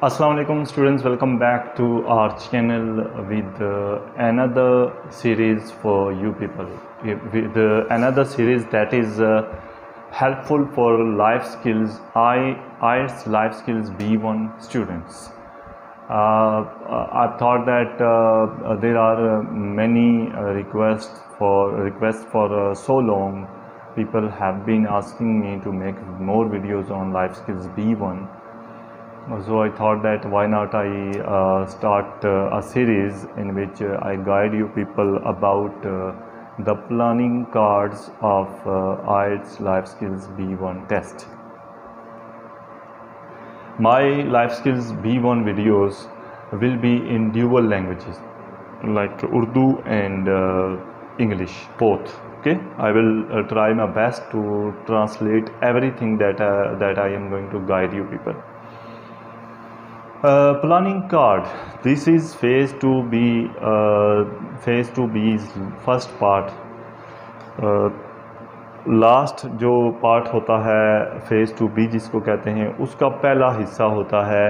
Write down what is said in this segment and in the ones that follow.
Assalamu alaikum students, welcome back to our channel with another series for you people, with another series that is helpful for life skills, IELTS life skills B1 students. I thought that there are many requests for so long. People have been asking me to make more videos on life skills B1. So I thought that why not I start a series in which I guide you people about the planning cards of IELTS Life Skills B1 test. My Life Skills B1 videos will be in dual languages like Urdu and English, both. Okay, I will try my best to translate everything that I am going to guide you people. Planning card. This is phase 2B. Phase 2B's first part. Last जो part होता है phase 2B जिसको कहते हैं, उसका पहला हिस्सा होता है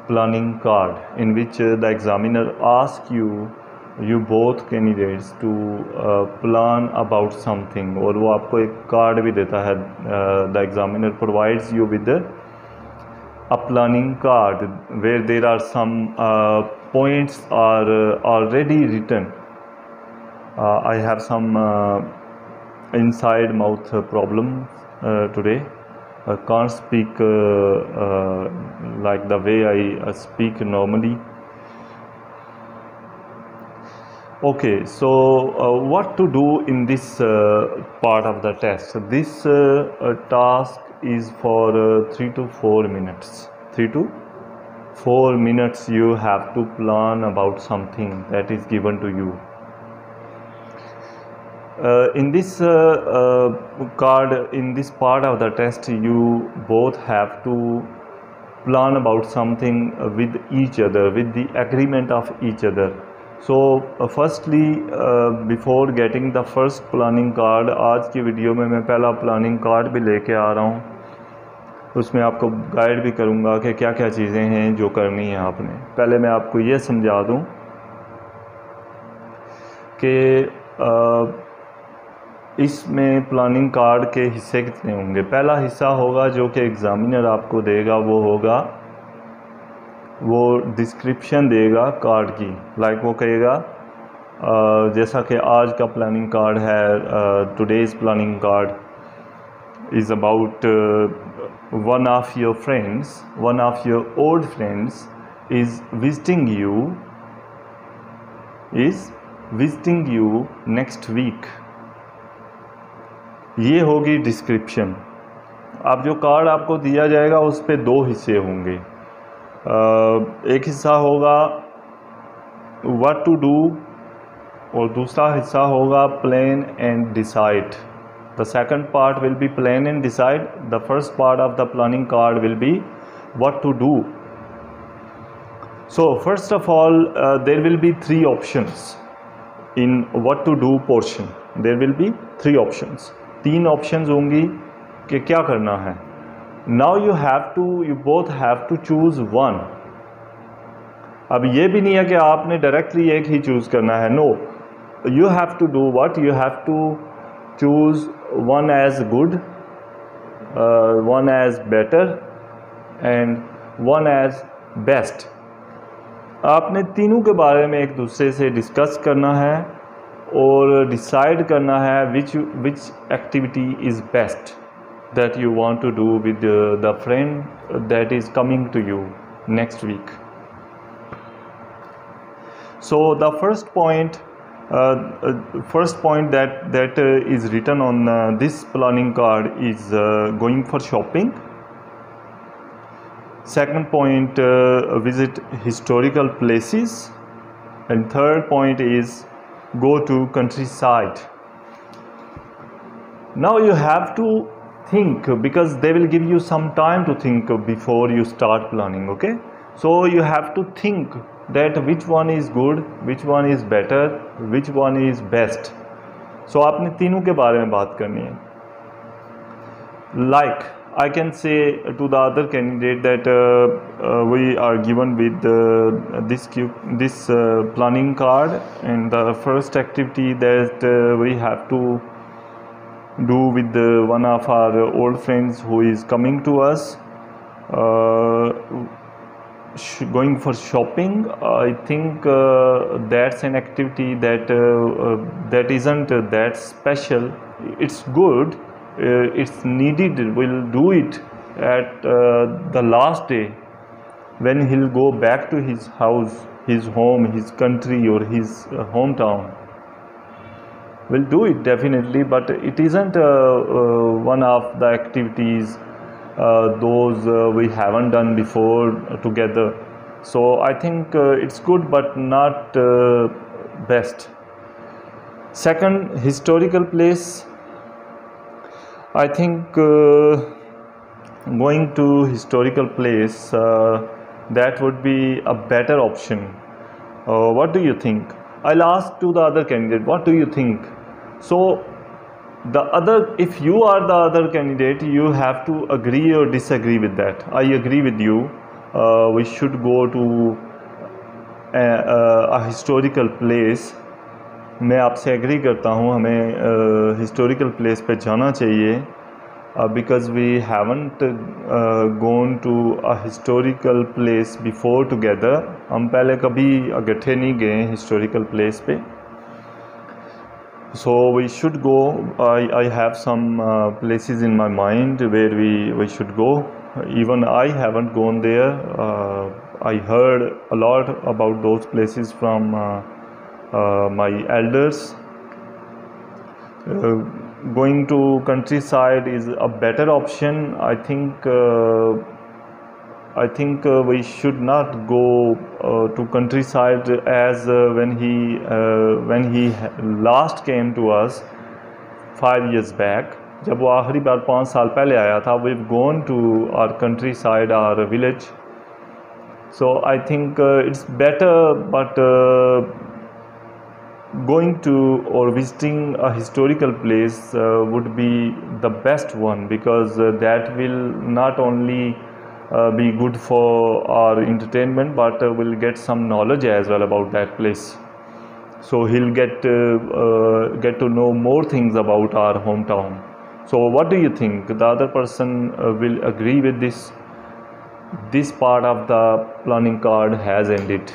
planning card, in which the examiner ask you both candidates to plan about something, और वो आपको एक कार्ड भी देता है. The examiner provides you with a planning card where there are some points are already written. I have some inside mouth problems today. I can't speak like the way I speak normally. Okay, so what to do in this part of the test? This task is for 3 to 4 minutes. 3 to 4 minutes you have to plan about something that is given to you. In this card, in this part of the test, you both have to plan about something with each other, with the agreement of each other. So firstly, before getting the first planning card, आज की video में मैं पहला planning card भी लेके आ रहा हूँ. उसमें आपको गाइड भी करूँगा कि क्या क्या चीज़ें हैं जो करनी है आपने. पहले मैं आपको ये समझा दूँ कि इसमें प्लानिंग कार्ड के हिस्से कितने होंगे. पहला हिस्सा होगा जो कि एग्ज़ामिनर आपको देगा, वो होगा, वो डिस्क्रिप्शन देगा कार्ड की. लाइक वो कहेगा जैसा कि आज का प्लानिंग कार्ड है, today's planning card is about one of your friends, one of your old friends is visiting you next week. ये होगी डिस्क्रिप्शन. अब जो कार्ड आपको दिया जाएगा उस पे दो हिस्से होंगे. एक हिस्सा होगा व्हाट टू डू और दूसरा हिस्सा होगा plan and decide. The second part will be plan and decide. The first part of the planning card will be what to do. So first of all, there will be 3 options in what to do portion. There will be 3 options. 3 options होंगी कि क्या करना है. Now you both have to choose one. अब ये भी नहीं है कि आपने डायरेक्टली एक ही चूज़ करना है. No, you have to do what? You have to choose one as good, one as better and one as best. आपने तीनों के बारे में एक दूसरे से डिस्कस करना है और डिसाइड करना है which activity is best that you want to do with the friend that is coming to you next week. So the first point that is written on this planning card is going for shopping. Second point, visit historical places, and third point is go to countryside. Now you have to think, because they will give you some time to think before you start planning. Okay, so you have to think that which one is good, which one is better, which one is best. So आपने तीनों के बारे में बात करनी है. Like I can say to the other candidate that we are given with this planning card, and the first activity that we have to do with one of our old friends who is coming to us, going for shopping. I think that's an activity that isn't that special. It's good, it's needed. We'll do it at the last day when he'll go back to his house, his home, his country, or his hometown. We'll do it definitely, but it isn't one of the activities those we haven't done before together. So I think it's good but not best. Second, historical place. I think going to historical place, that would be a better option. What do you think? I'll ask to the other candidate, what do you think? So if you are the other candidate, you have to agree or disagree with that. I agree with you. We should go to a historical place. मैं आपसे agree करता हूँ, हमें historical place पे जाना चाहिए, because we haven't gone to a historical place before together. हम पहले कभी इकट्ठे नहीं गए हिस्टोरिकल प्लेस पे. So we should go. I have some places in my mind where we should go. Even I haven't gone there. I heard a lot about those places from my elders. Going to countryside is a better option. I think we should not go to countryside as when he last came to us 5 years back. जब वो आखिरी बार 5 साल पहले आया था, we've gone to our countryside, our village. So I think it's better, but going to or visiting a historical place would be the best one, because that will not only be good for our entertainment, but we'll get some knowledge as well about that place. So he'll get to know more things about our hometown. So what do you think? The other person will agree with this? This part of the planning card has ended.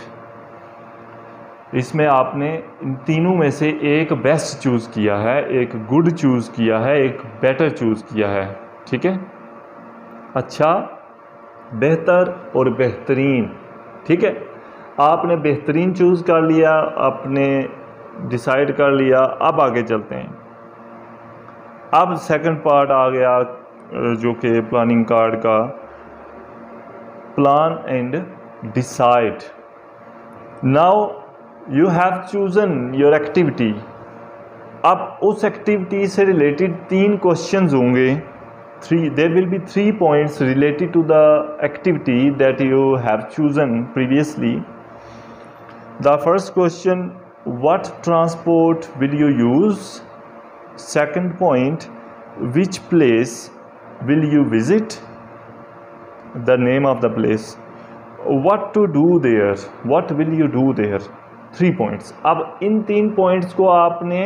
इसमें आपने इन तीनों में से एक best choose किया है, एक good choose किया है, एक बेटर चूज़ किया है. ठीक है, अच्छा, बेहतर और बेहतरीन. ठीक है, आपने बेहतरीन चूज़ कर लिया, आपने डिसाइड कर लिया. अब आगे चलते हैं. अब सेकंड पार्ट आ गया जो कि प्लानिंग कार्ड का, plan and decide. Now you have chosen your activity. अब उस एक्टिविटी से रिलेटेड 3 क्वेश्चंस होंगे. There will be 3 points related to the activity that you have chosen previously. The first question, what transport will you use? Second point, which place will you visit? The name of the place. What to do there? What will you do there? 3 points. अब इन 3 points को आपने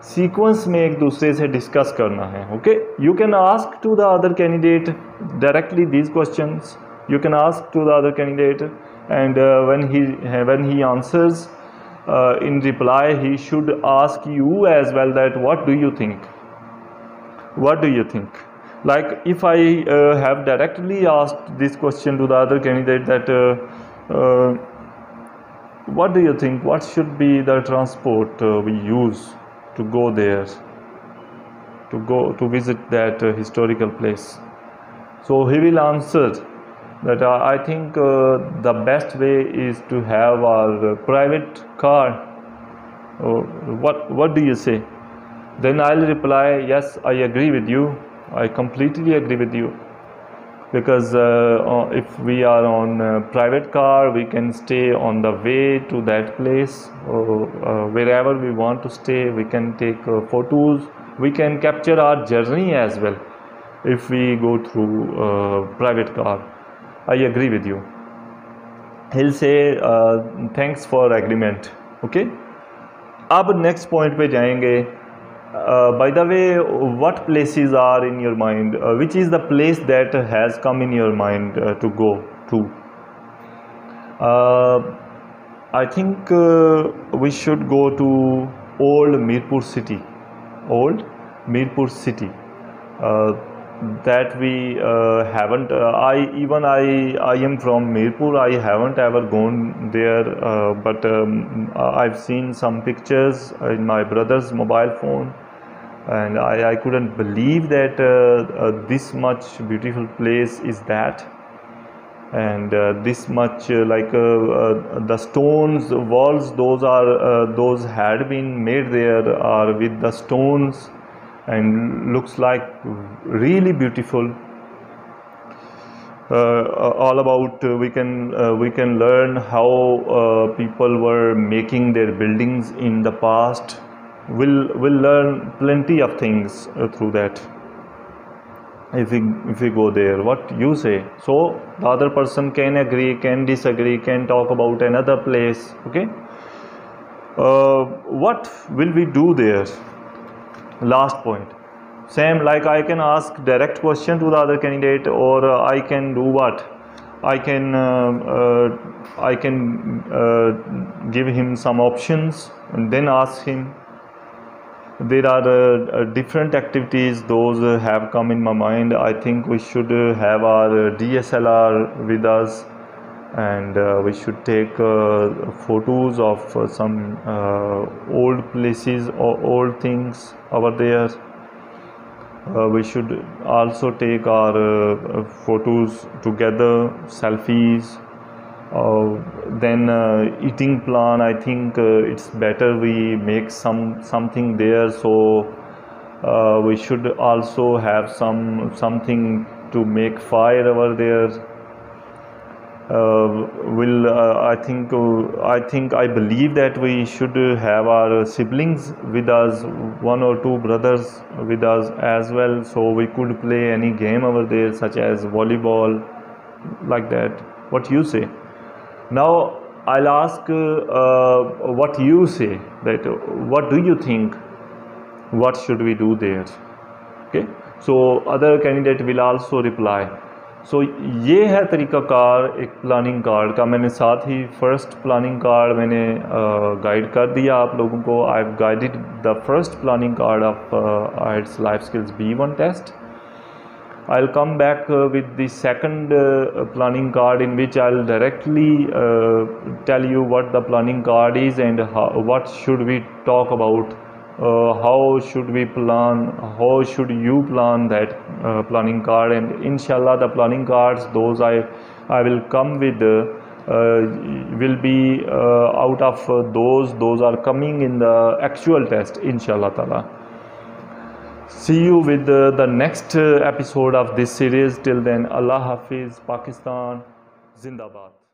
sequence में एक दूसरे से discuss करना है. Okay, you can ask to the other candidate directly these questions. You can ask to the other candidate, and when he answers in reply, he should ask you as well that what do you think? What do you think? Like if I have directly asked this question to the other candidate that what do you think? What should be the transport we use to go there, to visit that historical place? So he will answer that I think the best way is to have our private car. What do you say? Then I'll reply, yes, I agree with you. I completely agree with you, because if we are on a private car, we can stay on the way to that place, wherever we want to stay. We can take photos, we can capture our journey as well, if we go through private car. I agree with you. He'll say thanks for agreement. Okay. अब next point पे जाएंगे. By the way, what places are in your mind? Which is the place that has come in your mind to go to? I think we should go to old Mirpur city. Old Mirpur city. That we haven't. I am from Mirpur. I haven't ever gone there, but I've seen some pictures in my brother's mobile phone, and I couldn't believe that this much beautiful place is that, and this much the stones walls, those had been made there are with the stones and looks like really beautiful. All about we can learn how people were making their buildings in the past. We'll learn plenty of things through that if we go there. What you say? So the other person can agree, can disagree, can talk about another place. Okay. What will we do there? Last point. Same, like I can ask direct question to the other candidate, or I can do what? I can give him some options and then ask him. There are different activities, those have come in my mind. I think we should have our DSLR with us, and we should take photos of some old places or old things over there. We should also take our photos together, selfies. Then eating plan, I think it's better we make something there, so we should also have something to make fire over there. I believe that we should have our siblings with us, one or two brothers with us as well, so we could play any game over there such as volleyball, like that. What you say? Now I'll ask what you say, that what do you think, what should we do there? Okay, so other candidate will also reply. सो ये है तरीक़ाकार एक planning card का. मैंने साथ ही first planning card मैंने guide कर दिया आप लोगों को. I have guided the first planning card of IELTS life skills B1 test. I'll come back with the second planning card, in which I'll directly tell you what the planning card is and what should we talk about. How should we plan, how should you plan that planning card, and inshallah the planning cards those I will come with will be out of those are coming in the actual test, inshallah ta'ala. See you with the next episode of this series. Till then, Allah Hafiz, Pakistan, Zindabad.